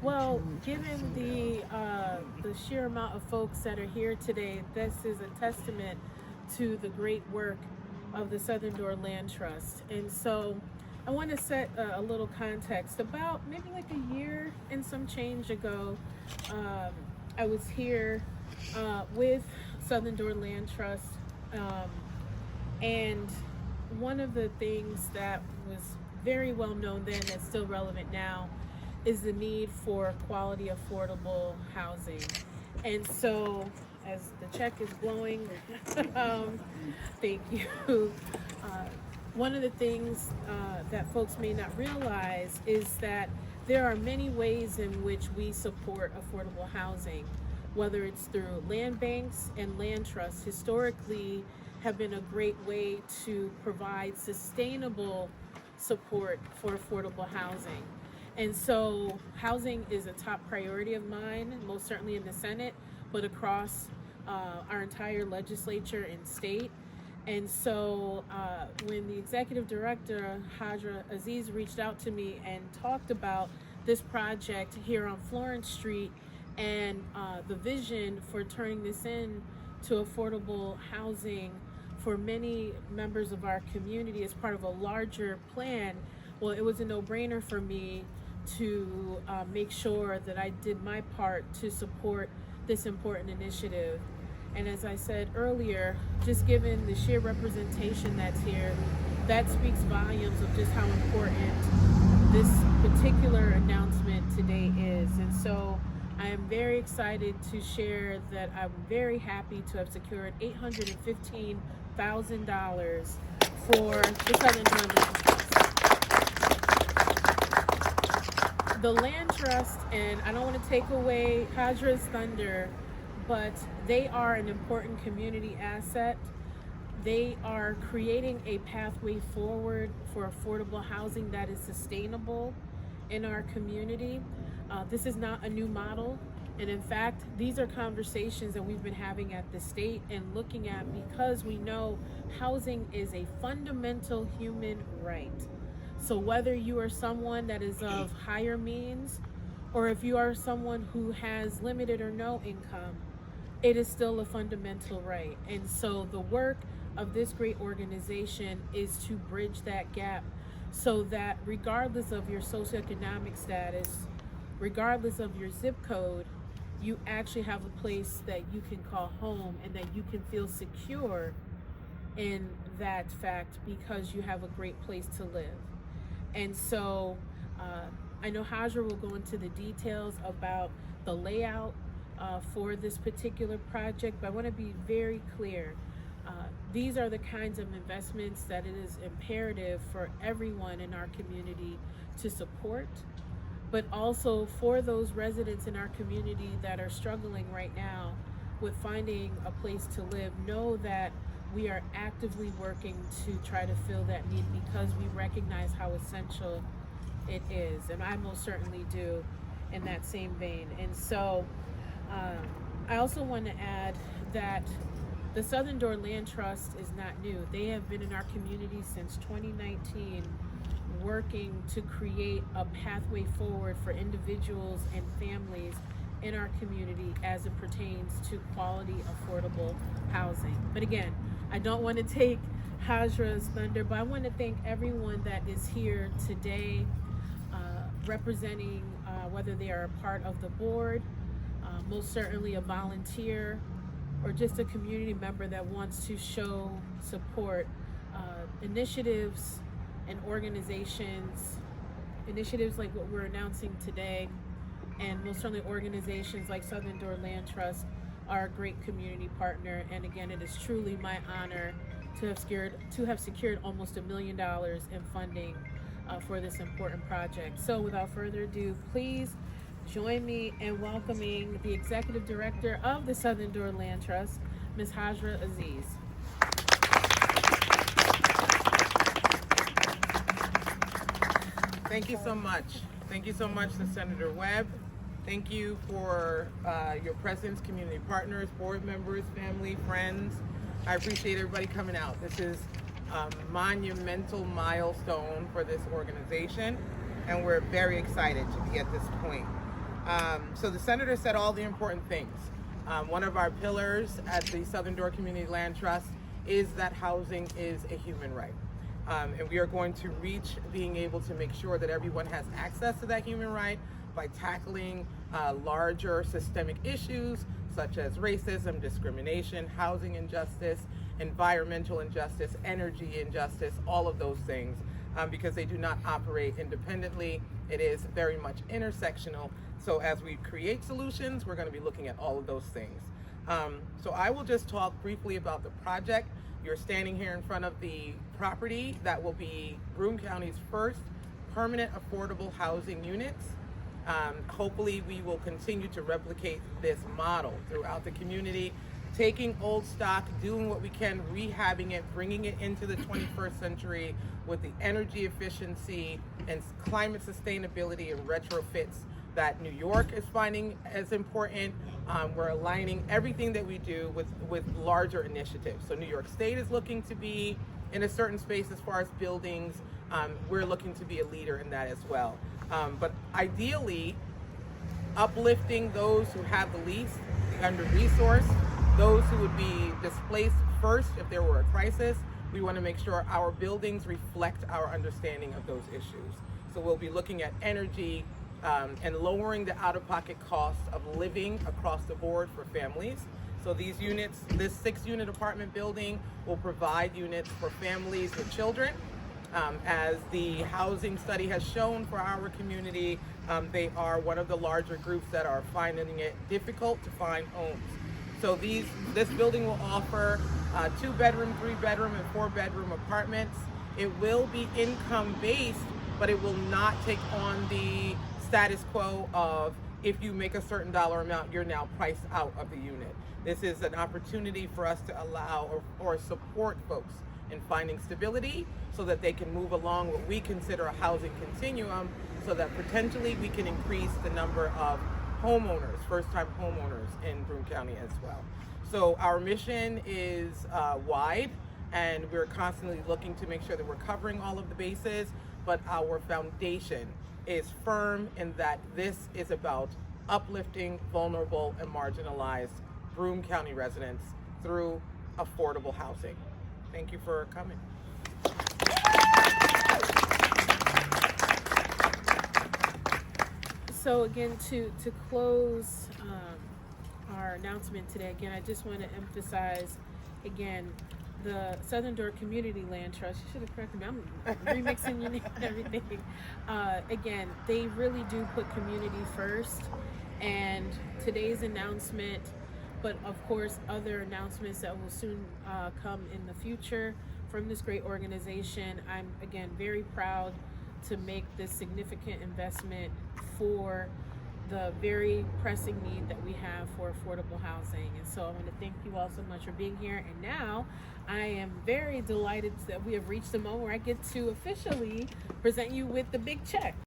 Well, given the sheer amount of folks that are here today, this is a testament to the great work of the Southern Door Land Trust. And so I want to set a little context. About maybe like a year and some change ago, I was here with Southern Door Land Trust, and one of the things that was very well known then that's still relevant now is the need for quality, affordable housing. And so, as the check is blowing, thank you. One of the things that folks may not realize is that there are many ways in which we support affordable housing, whether it's through land banks and land trusts. Historically, have been a great way to provide sustainable support for affordable housing. And so housing is a top priority of mine, most certainly in the Senate, but across our entire legislature and state. And so when the executive director, Hadra Aziz, reached out to me and talked about this project here on Florence Street and the vision for turning this in to affordable housing for many members of our community as part of a larger plan, well, it was a no-brainer for me to make sure that I did my part to support this important initiative. And as I said earlier, just given the sheer representation that's here, that speaks volumes of just how important this particular announcement today is. And so I am very excited to share that I'm very happy to have secured $815,000 for the Southern Door Land Trust. The Land Trust, and I don't want to take away Hadra's thunder, but they are an important community asset. They are creating a pathway forward for affordable housing that is sustainable in our community. This is not a new model. And in fact, these are conversations that we've been having at the state and looking at because we know housing is a fundamental human right. So whether you are someone that is of higher means, or if you are someone who has limited or no income, it is still a fundamental right. And so the work of this great organization is to bridge that gap so that regardless of your socioeconomic status, regardless of your zip code, you actually have a place that you can call home and that you can feel secure in that fact because you have a great place to live. And so I know Hadra will go into the details about the layout for this particular project, but I want to be very clear. These are the kinds of investments that it is imperative for everyone in our community to support, but also for those residents in our community that are struggling right now with finding a place to live. Know that we are actively working to try to fill that need because we recognize how essential it is, and I most certainly do in that same vein. And so I also want to add that the Southern Door Land Trust is not new. They have been in our community since 2019, working to create a pathway forward for individuals and families in our community as it pertains to quality, affordable housing. But again, I don't want to take Hadra's thunder, but I want to thank everyone that is here today representing, whether they are a part of the board, most certainly a volunteer, or just a community member that wants to show support. Initiatives and organizations, initiatives like what we're announcing today, and most certainly organizations like Southern Door Land Trust are a great community partner. And again, it is truly my honor to have secured almost $1 million in funding for this important project. So without further ado, please join me in welcoming the Executive Director of the Southern Door Land Trust, Ms. Hadra Aziz. Thank you so much. Thank you so much to Senator Webb. Thank you for your presence, community partners, board members, family, friends. I appreciate everybody coming out. This is a monumental milestone for this organization, and we're very excited to be at this point. So the senator said all the important things. One of our pillars at the Southern Door Community Land Trust is that housing is a human right. And we are going to reach being able to make sure that everyone has access to that human right by tackling larger systemic issues such as racism, discrimination, housing injustice, environmental injustice, energy injustice, all of those things, because they do not operate independently. It is very much intersectional. So as we create solutions, we're going to be looking at all of those things. So I will just talk briefly about the project. You're standing here in front of the property that will be Broome County's first permanent affordable housing units. Hopefully we will continue to replicate this model throughout the community, taking old stock, doing what we can, rehabbing it, bringing it into the 21st century with the energy efficiency and climate sustainability and retrofits that New York is finding as important. We're aligning everything that we do with larger initiatives. So New York State is looking to be in a certain space as far as buildings. We're looking to be a leader in that as well. But ideally, uplifting those who have the least, the under-resourced, those who would be displaced first if there were a crisis. We want to make sure our buildings reflect our understanding of those issues. So we'll be looking at energy and lowering the out-of-pocket costs of living across the board for families. So these units, this 6-unit apartment building will provide units for families with children. As the housing study has shown for our community, they are one of the larger groups that are finding it difficult to find homes. So this building will offer 2-bedroom, 3-bedroom, and 4-bedroom apartments. It will be income-based, but it will not take on the status quo of if you make a certain dollar amount, you're now priced out of the unit. This is an opportunity for us to allow or support folks in finding stability so that they can move along what we consider a housing continuum, so that potentially we can increase the number of homeowners, first-time homeowners in Broome County as well. So our mission is wide, and we're constantly looking to make sure that we're covering all of the bases, but our foundation is firm in that this is about uplifting vulnerable and marginalized Broome County residents through affordable housing. Thank you for coming. So again, to close our announcement today, again, I just want to emphasize, again, the Southern Door Community Land Trust. You should have corrected me. I'm remixing your name and everything. Again, they really do put community first. And today's announcement, but of course other announcements that will soon come in the future from this great organization. I'm again very proud to make this significant investment for the very pressing need that we have for affordable housing. And so I want to thank you all so much for being here. And now I am very delighted that we have reached the moment where I get to officially present you with the big check.